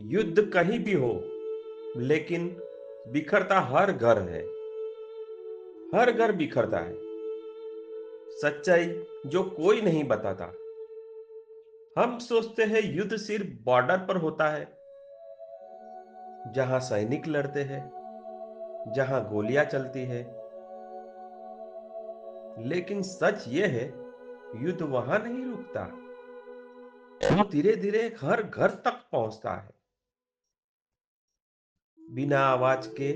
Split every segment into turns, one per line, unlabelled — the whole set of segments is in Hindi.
युद्ध कहीं भी हो, लेकिन बिखरता हर घर है। हर घर बिखरता है। सच्चाई जो कोई नहीं बताता। हम सोचते हैं युद्ध सिर्फ बॉर्डर पर होता है, जहां सैनिक लड़ते हैं, जहां गोलियां चलती है। लेकिन सच ये है, युद्ध वहां नहीं रुकता। वो धीरे धीरे हर घर तक पहुंचता है। बिना आवाज के,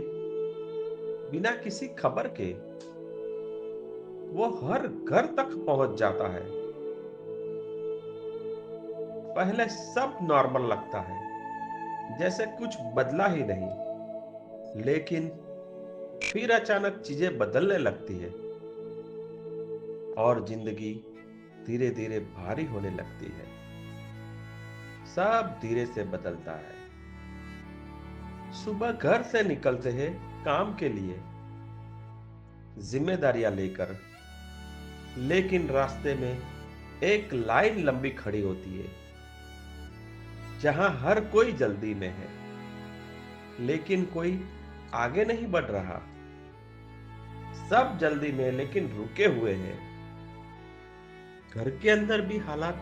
बिना किसी खबर के, वो हर घर तक पहुंच जाता है। पहले सब नॉर्मल लगता है, जैसे कुछ बदला ही नहीं। लेकिन फिर अचानक चीजें बदलने लगती है और जिंदगी धीरे धीरे भारी होने लगती है। सब धीरे से बदलता है। सुबह घर से निकलते हैं काम के लिए, जिम्मेदारियां लेकर। लेकिन रास्ते में एक लाइन लंबी खड़ी होती है, जहां हर कोई जल्दी में है, लेकिन कोई आगे नहीं बढ़ रहा। सब जल्दी में लेकिन रुके हुए हैं। घर के अंदर भी हालात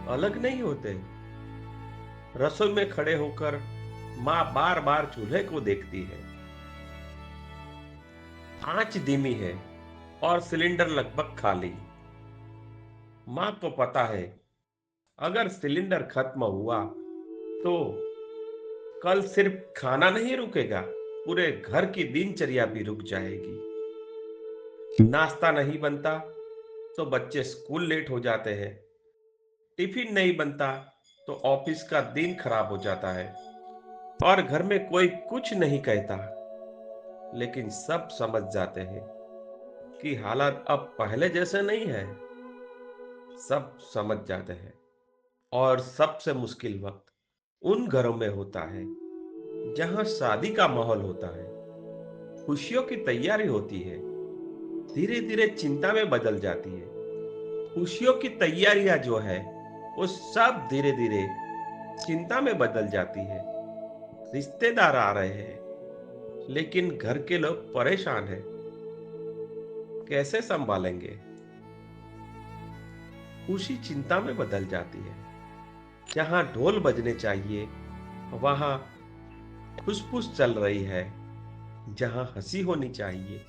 अलग नहीं होते। रसोई में खड़े होकर माँ बार बार चूल्हे को देखती है। आंच धीमी है और सिलेंडर लगभग खाली। माँ को पता है, अगर सिलेंडर खत्म हुआ तो कल सिर्फ खाना नहीं रुकेगा, पूरे घर की दिनचर्या भी रुक जाएगी। नाश्ता नहीं बनता तो बच्चे स्कूल लेट हो जाते हैं। टिफिन नहीं बनता तो ऑफिस का दिन खराब हो जाता है। और घर में कोई कुछ नहीं कहता, लेकिन सब समझ जाते हैं कि हालात अब पहले जैसे नहीं है। सब समझ जाते हैं। और सबसे मुश्किल वक्त उन घरों में होता है जहां शादी का माहौल होता है, खुशियों की तैयारी होती है, धीरे धीरे चिंता में बदल जाती है। खुशियों की तैयारियां जो है, वो सब धीरे धीरे चिंता में बदल जाती है। रिश्तेदार आ रहे हैं, लेकिन घर के लोग परेशान हैं। कैसे संभालेंगे? खुशी चिंता में बदल जाती है। जहां ढोल बजने चाहिए, वहां फुसफुस चल रही है। जहां हंसी होनी चाहिए,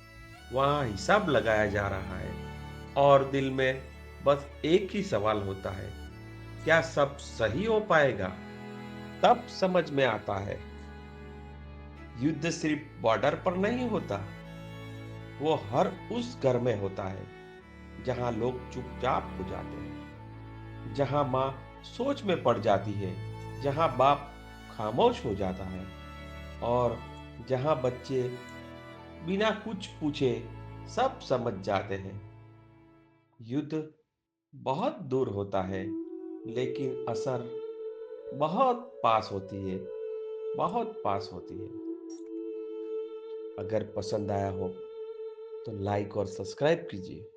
वहां हिसाब लगाया जा रहा है। और दिल में बस एक ही सवाल होता है, क्या सब सही हो पाएगा? तब समझ में आता है, युद्ध सिर्फ बॉर्डर पर नहीं होता, वो हर उस घर में होता है जहां लोग चुपचाप हो जाते हैं, जहां माँ सोच में पड़ जाती है, जहां बाप खामोश हो जाता है, और जहां बच्चे बिना कुछ पूछे सब समझ जाते हैं। युद्ध बहुत दूर होता है, लेकिन असर बहुत पास होती है। बहुत पास होती है। अगर पसंद आया हो तो लाइक और सब्सक्राइब कीजिए।